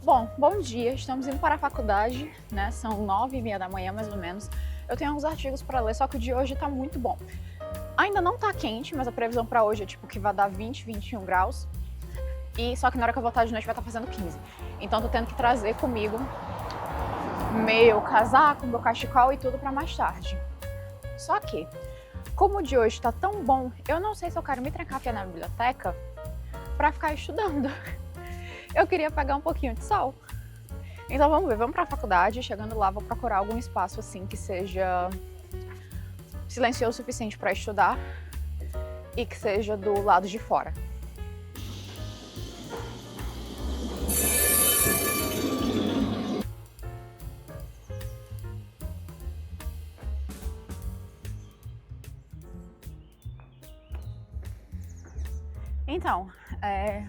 Bom dia, estamos indo para a faculdade, né? São 9h30 da manhã, mais ou menos. Eu tenho alguns artigos para ler, só que o de hoje tá muito bom. Ainda não tá quente, mas a previsão para hoje é tipo que vai dar 20, 21 graus. E só que na hora que eu voltar de noite vai estar fazendo 15. Então tô tendo que trazer comigo meu casaco, meu cachecol e tudo para mais tarde. Só que, como o de hoje tá tão bom, eu não sei se eu quero me trancafiar na biblioteca para ficar estudando. Eu queria pegar um pouquinho de sol. Então vamos ver, vamos para a faculdade. Chegando lá, vou procurar algum espaço assim que seja silencioso o suficiente para estudar e que seja do lado de fora. Então,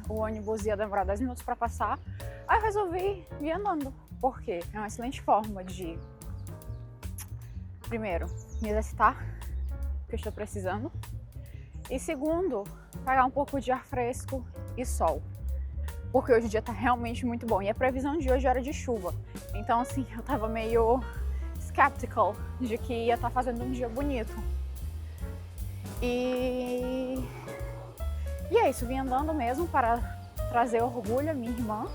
o ônibus ia demorar 10 minutos para passar, aí eu resolvi ir andando, porque é uma excelente forma de, primeiro, me exercitar, que eu estou precisando, e segundo, pegar um pouco de ar fresco e sol, porque hoje o dia tá realmente muito bom, e a previsão de hoje era de chuva, então assim, eu tava meio skeptical de que ia estar fazendo um dia bonito. E é isso, vim andando mesmo para trazer orgulho à minha irmã,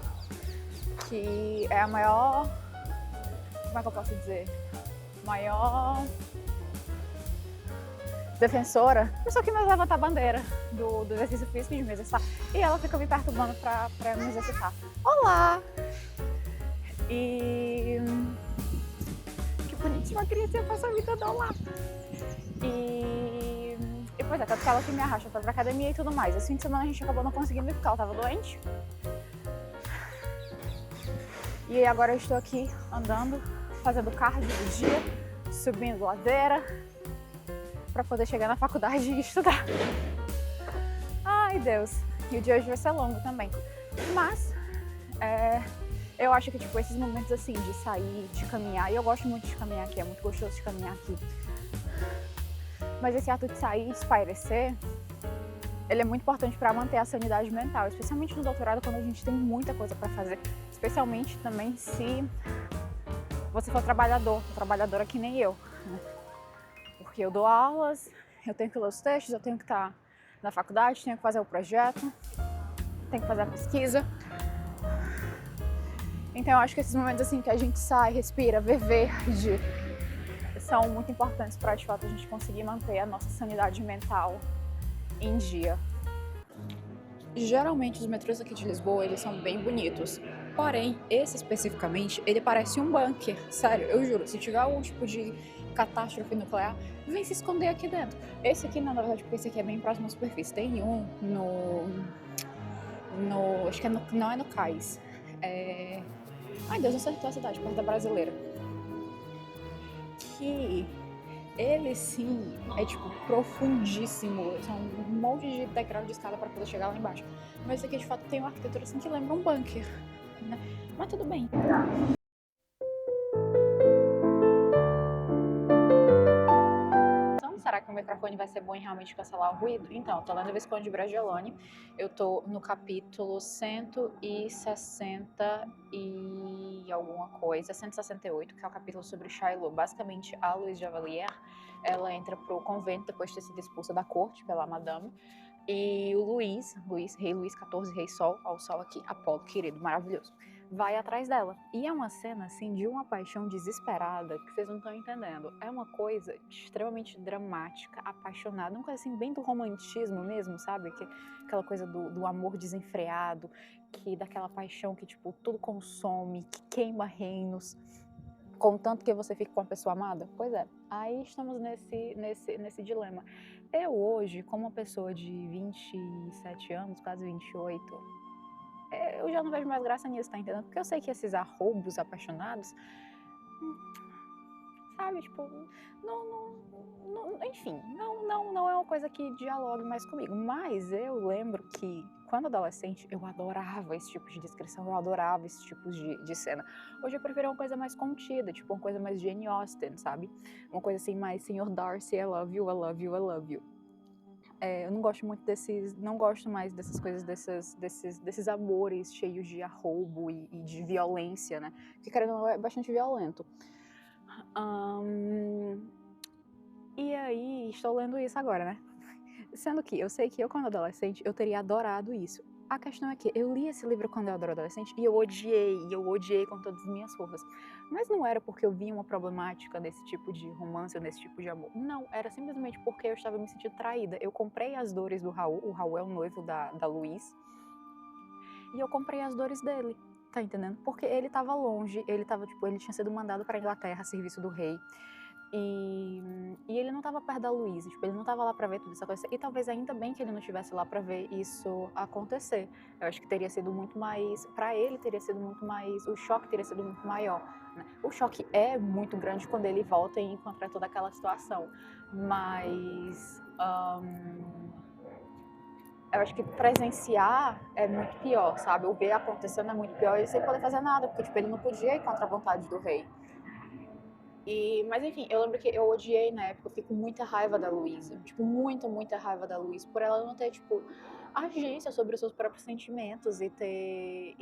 que é a maior, como é que eu posso dizer, maior defensora, pessoa que me levanta a bandeira do exercício físico e de me exercitar, e ela fica me perturbando para me exercitar. Olá! E que bonitinho, uma criança passa a vida do olá. E pois é, tanto que ela que me arrasta pra academia e tudo mais. Esse fim de semana a gente acabou não conseguindo ir porque ela tava doente. E agora eu estou aqui andando, fazendo cardio do dia, subindo ladeira, pra poder chegar na faculdade e estudar. Ai, Deus. E o dia hoje vai ser longo também. Mas, eu acho que, tipo, esses momentos assim, de sair, de caminhar, e eu gosto muito de caminhar aqui, é muito gostoso de caminhar aqui. Mas esse ato de sair e espairecer, ele é muito importante para manter a sanidade mental, especialmente no doutorado, quando a gente tem muita coisa para fazer. Especialmente também se você for trabalhadora que nem eu, né? Porque eu dou aulas, eu tenho que ler os textos, eu tenho que estar na faculdade, tenho que fazer o projeto, tenho que fazer a pesquisa. Então eu acho que esses momentos assim que a gente sai, respira, vê verde, são muito importantes para, de fato, a gente conseguir manter a nossa sanidade mental em dia. Geralmente os metrôs aqui de Lisboa, eles são bem bonitos. Porém, esse especificamente, ele parece um bunker. Sério, eu juro, se tiver algum tipo de catástrofe nuclear, vem se esconder aqui dentro. Esse aqui, não, na verdade, porque esse aqui é bem próximo à superfície. Tem um acho que não é no Cais. Ai, Deus, não sei a cidade, perto da Brasileira. Que ele sim é tipo profundíssimo, são um monte de degrau de escada para poder chegar lá embaixo. Mas esse aqui de fato tem uma arquitetura assim que lembra um bunker, né? Mas tudo bem. Então, será que o microfone vai ser bom em realmente cancelar o ruído? Então, eu tô lendo o Visconde de Bragelonne, eu tô no capítulo 160 e alguma coisa, 168, que é o capítulo sobre Shiloh. Basicamente, a Louise Javelier, ela entra pro convento depois de ter sido expulsa da corte pela madame, e o rei Luís XIV, rei Sol, ao Sol aqui, Apolo, querido, maravilhoso, vai atrás dela. E é uma cena, assim, de uma paixão desesperada que vocês não estão entendendo. É uma coisa extremamente dramática, apaixonada, uma coisa, assim, bem do romantismo mesmo, sabe? Aquela coisa do amor desenfreado, daquela paixão que, tipo, tudo consome, que queima reinos, contanto que você fique com a pessoa amada. Pois é, aí estamos nesse dilema. Eu hoje, como uma pessoa de 27 anos, quase 28, eu já não vejo mais graça nisso, tá entendendo? Porque eu sei que esses arroubos apaixonados, sabe, tipo, enfim, não é uma coisa que dialogue mais comigo. Mas eu lembro que, quando adolescente, eu adorava esse tipo de descrição, eu adorava esse tipo de cena. Hoje eu prefiro uma coisa mais contida, tipo, uma coisa mais Jane Austen, sabe? Uma coisa assim, mais Senhor Darcy, I love you, I love you, I love you. eu não gosto muito não gosto mais dessas coisas, desses amores cheios de arroubo e de violência, né? Que, querendo ou não, é bastante violento. E aí, estou lendo isso agora, né? Sendo que eu sei que eu, quando adolescente, eu teria adorado isso. A questão é que eu li esse livro quando eu era adolescente e eu odiei com todas as minhas forças. Mas não era porque eu via uma problemática nesse tipo de romance ou nesse tipo de amor. Não, era simplesmente porque eu estava me sentindo traída. Eu comprei as dores do Raul, o Raul é o noivo da Luiz, e eu comprei as dores dele, tá entendendo? Porque ele estava longe, ele tinha sido mandado para a Inglaterra a serviço do rei. E ele não estava perto da Luísa, tipo, ele não estava lá para ver tudo isso acontecer. E talvez ainda bem que ele não estivesse lá para ver isso acontecer. Eu acho que teria sido muito mais, para ele teria sido muito mais, o choque teria sido muito maior, né? O choque é muito grande quando ele volta e encontra toda aquela situação, mas eu acho que presenciar é muito pior, sabe? O ver acontecendo é muito pior e sem poder fazer nada, porque tipo, ele não podia ir contra a vontade do rei. Mas enfim, eu lembro que eu odiei na época, eu fico com muita raiva da Luísa. Tipo, muita raiva da Luísa, por ela não ter, tipo, agência sobre os seus próprios sentimentos sabe,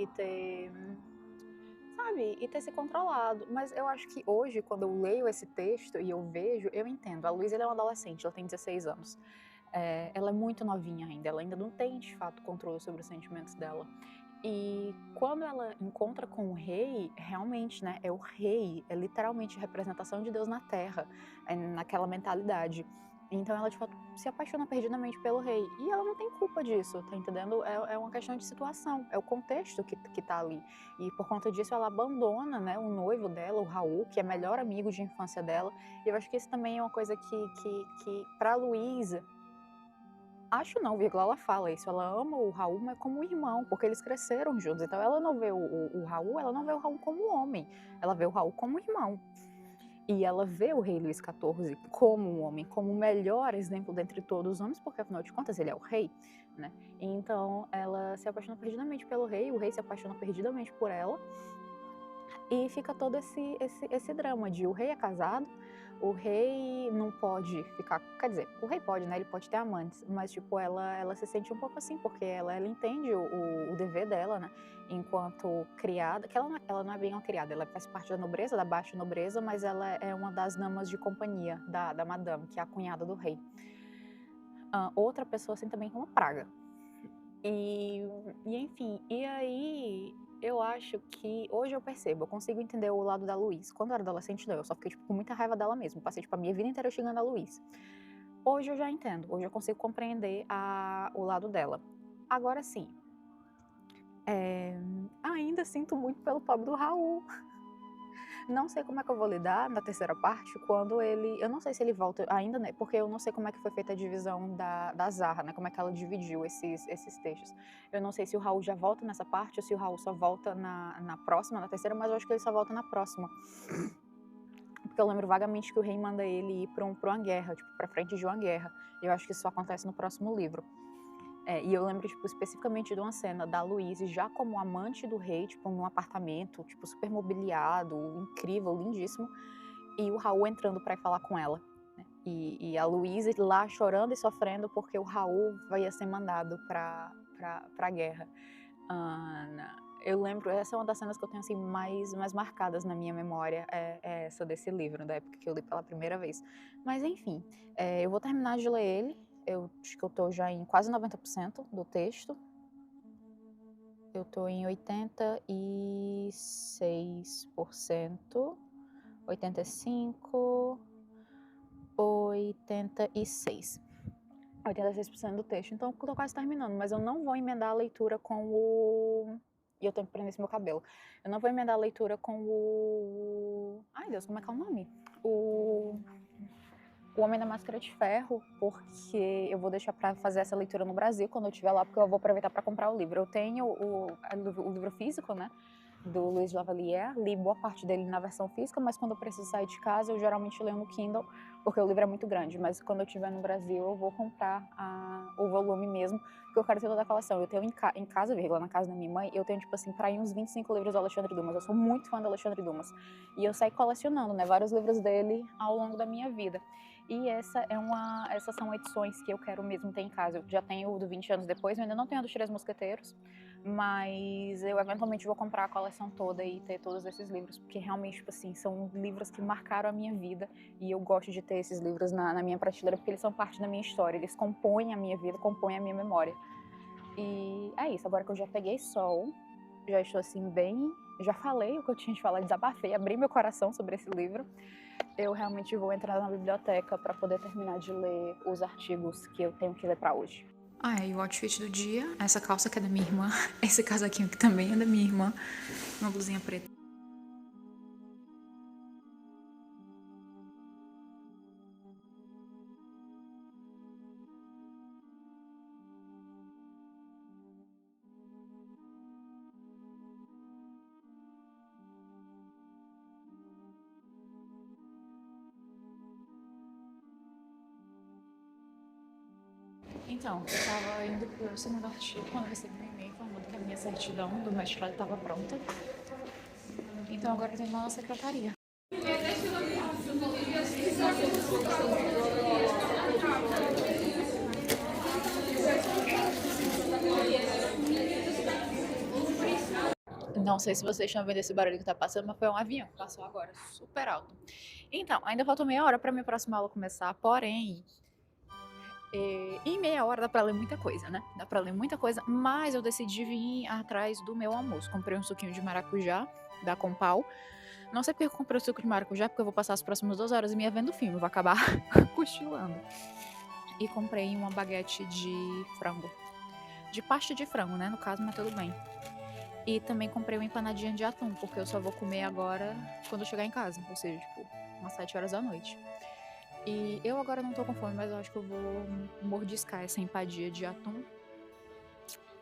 e ter se controlado. Mas eu acho que hoje, quando eu leio esse texto e eu vejo, eu entendo. A Luísa, ela é uma adolescente, ela tem 16 anos. Ela é muito novinha ainda, ela ainda não tem, de fato, controle sobre os sentimentos dela. E quando ela encontra com o rei, realmente, né, é o rei, é literalmente a representação de Deus na Terra, naquela mentalidade. Então ela, de fato, se apaixona perdidamente pelo rei. E ela não tem culpa disso, tá entendendo? É uma questão de situação, é o contexto que tá ali. E por conta disso ela abandona, né, o noivo dela, o Raul, que é melhor amigo de infância dela. E eu acho que isso também é uma coisa que pra Luísa, acho não, vírgula, ela fala isso. Ela ama o Raul, mas como irmão, porque eles cresceram juntos. Então ela não vê o Raul, ela não vê o Raul como homem. Ela vê o Raul como irmão. E ela vê o rei Luís XIV como um homem, como o melhor exemplo dentre todos os homens, porque afinal de contas ele é o rei, né? Então ela se apaixona perdidamente pelo rei, o rei se apaixona perdidamente por ela. E fica todo esse drama de o rei é casado, o rei não pode ficar, quer dizer, o rei pode, né, ele pode ter amantes, mas tipo, ela se sente um pouco assim, porque ela entende o dever dela, né, enquanto criada, que ela não é bem uma criada, ela faz parte da nobreza, da baixa nobreza, mas ela é uma das damas de companhia da madame, que é a cunhada do rei. Outra pessoa assim também é uma praga. Enfim, e aí eu acho que hoje eu percebo, eu consigo entender o lado da Luiz. Quando eu era adolescente, não, eu só fiquei tipo, com muita raiva dela mesmo. Passei tipo, a minha vida inteira xingando a Luiz. Hoje eu já entendo, hoje eu consigo compreender o lado dela. Agora sim, ainda sinto muito pelo pobre do Raul. Não sei como é que eu vou lidar na terceira parte, quando ele... Eu não sei se ele volta ainda, né? Porque eu não sei como é que foi feita a divisão da Zarra, né? Como é que ela dividiu esses textos. Eu não sei se o Raul já volta nessa parte ou se o Raul só volta na próxima, na terceira, mas eu acho que ele só volta na próxima. Porque eu lembro vagamente que o rei manda ele ir pra uma guerra, tipo, pra frente de uma guerra. E eu acho que isso só acontece no próximo livro. E eu lembro, tipo, especificamente de uma cena da Louise já como amante do rei, tipo, num apartamento, tipo, super mobiliado, incrível, lindíssimo, e o Raul entrando pra ir falar com ela, né? E a Louise lá chorando e sofrendo porque o Raul ia ser mandado pra guerra. Eu lembro, essa é uma das cenas que eu tenho, assim, mais marcadas na minha memória, é essa desse livro, da época que eu li pela primeira vez. Mas, enfim, eu vou terminar de ler ele. Eu acho que eu tô já em quase 90% do texto. Eu tô em 86%, 85%, 86%. 86% do texto. Então, eu tô quase terminando, mas eu não vou emendar a leitura com o... E eu tenho que prender esse meu cabelo. Eu não vou emendar a leitura com o... Ai, Deus, como é que é o nome? O Homem da Máscara de Ferro, porque eu vou deixar para fazer essa leitura no Brasil quando eu estiver lá, porque eu vou aproveitar para comprar o livro. Eu tenho o livro físico, né, do Louis Lavalier, li boa parte dele na versão física, mas quando eu preciso sair de casa, eu geralmente leio no Kindle, porque o livro é muito grande, mas quando eu estiver no Brasil, eu vou comprar o volume mesmo, porque eu quero ter toda a coleção. Eu tenho em casa, na casa da minha mãe, eu tenho, tipo assim, pra ir uns 25 livros do Alexandre Dumas. Eu sou muito fã do Alexandre Dumas. E eu saí colecionando, né, vários livros dele ao longo da minha vida. E essas são edições que eu quero mesmo ter em casa. Eu já tenho o do 20 anos depois, eu ainda não tenho a dos Três Mosqueteiros, mas eu eventualmente vou comprar a coleção toda e ter todos esses livros, porque realmente, tipo assim, são livros que marcaram a minha vida e eu gosto de ter esses livros na minha prateleira porque eles são parte da minha história, eles compõem a minha vida, compõem a minha memória. E é isso, agora que eu já peguei sol, já estou assim bem, já falei o que eu tinha de falar, desabafei, abri meu coração sobre esse livro. Eu realmente vou entrar na biblioteca para poder terminar de ler os artigos que eu tenho que ler para hoje. E o outfit do dia, essa calça que é da minha irmã, esse casaquinho que também é da minha irmã, uma blusinha preta. Então, eu tava indo pro segundo artigo quando eu recebi um e-mail informando que a minha certidão do mestrado estava pronta. Então agora eu tenho lá na secretaria. Não sei se vocês estão vendo esse barulho que tá passando, mas foi um avião que passou agora, super alto. Então, ainda falta meia hora pra minha próxima aula começar, porém, em meia hora dá pra ler muita coisa, né? Dá pra ler muita coisa, mas eu decidi vir atrás do meu almoço. Comprei um suquinho de maracujá da Compal. Não sei porque eu comprei o suco de maracujá, porque eu vou passar as próximas 2 horas e meia vendo filme, vou acabar cochilando. E comprei uma baguete de frango. De pasta de frango, né? No caso, mas tudo bem. E também comprei uma empanadinha de atum, porque eu só vou comer agora quando eu chegar em casa. Ou seja, tipo, umas 7 horas da noite. E eu agora não tô com fome, mas eu acho que eu vou mordiscar essa empadinha de atum.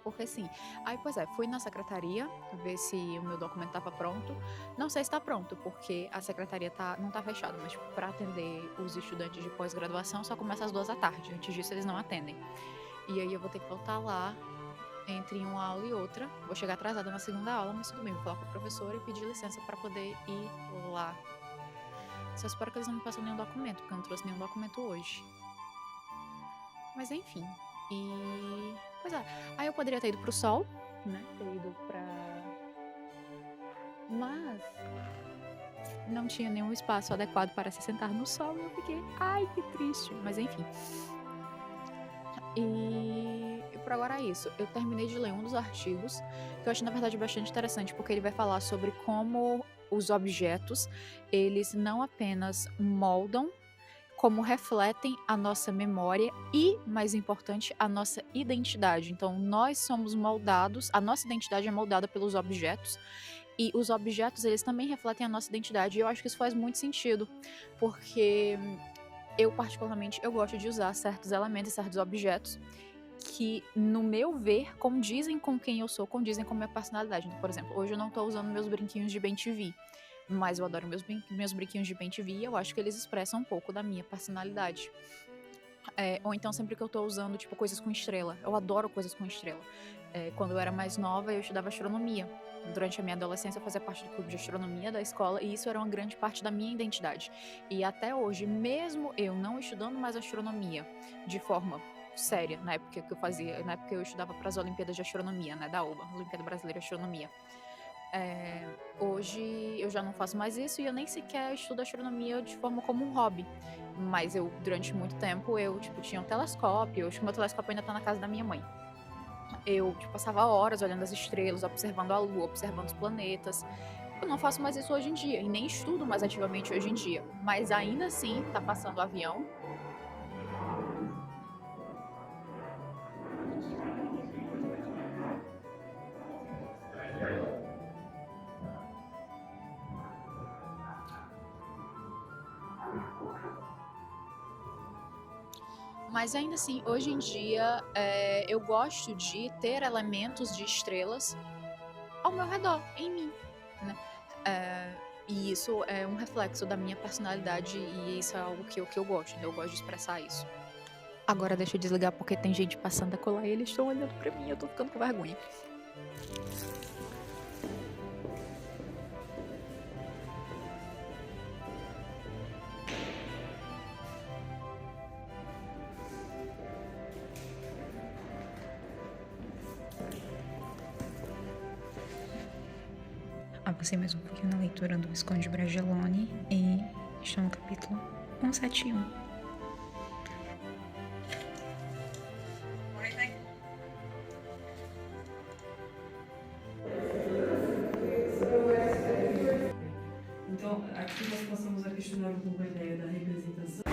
Porque sim. Aí, pois é, fui na secretaria ver se o meu documento tava pronto. Não sei se tá pronto, porque a secretaria não tá fechada, mas tipo, pra atender os estudantes de pós-graduação só começa às 2 da tarde. Antes disso, eles não atendem. E aí eu vou ter que voltar lá entre uma aula e outra. Vou chegar atrasada na segunda aula, mas tudo bem, vou falar com a professora e pedir licença pra poder ir lá. Só espero que eles não me passem nenhum documento, porque eu não trouxe nenhum documento hoje. Mas enfim. E... pois é. Aí eu poderia ter ido pro sol, né? Ter ido pra... mas... não tinha nenhum espaço adequado para se sentar no sol e eu fiquei... ai, que triste. Mas enfim. E por agora é isso. Eu terminei de ler um dos artigos, que eu achei, na verdade, bastante interessante, porque ele vai falar sobre como os objetos, eles não apenas moldam, como refletem a nossa memória e, mais importante, a nossa identidade. Então, nós somos moldados, a nossa identidade é moldada pelos objetos, e os objetos, eles também refletem a nossa identidade. E eu acho que isso faz muito sentido, porque eu, particularmente, eu gosto de usar certos elementos, certos objetos que, no meu ver, condizem com quem eu sou, condizem com a minha personalidade. Então, por exemplo, hoje eu não tô usando meus brinquinhos de BenTV, mas eu adoro meus brinquinhos de BenTV e eu acho que eles expressam um pouco da minha personalidade. Ou então sempre que eu tô usando, tipo, coisas com estrela. Eu adoro coisas com estrela. Quando eu era mais nova, eu estudava astronomia. Durante a minha adolescência, eu fazia parte do clube de astronomia da escola e isso era uma grande parte da minha identidade. E até hoje, mesmo eu não estudando mais astronomia de forma séria, na época que eu fazia, na época eu estudava para as Olimpíadas de Astronomia, né, da UBA, Olimpíada Brasileira de Astronomia. Hoje eu já não faço mais isso e eu nem sequer estudo astronomia de forma como um hobby. Mas eu, durante muito tempo, eu, tipo, tinha um telescópio. Eu acho que o meu telescópio ainda tá na casa da minha mãe. Eu, tipo, passava horas olhando as estrelas, observando a lua, observando os planetas. Eu não faço mais isso hoje em dia e nem estudo mais ativamente hoje em dia. Mas ainda assim, tá passando o avião. Mas ainda assim, hoje em dia, eu gosto de ter elementos de estrelas ao meu redor, em mim, né? E isso é um reflexo da minha personalidade e isso é algo que eu gosto, né? Eu gosto de expressar isso. Agora deixa eu desligar porque tem gente passando a colar e eles estão olhando pra mim, eu tô ficando com vergonha. avancei mais um pouquinho na leitura do Visconde Bragelonne e estou no capítulo 171. Então, aqui nós passamos a questionar um pouco a ideia da representação.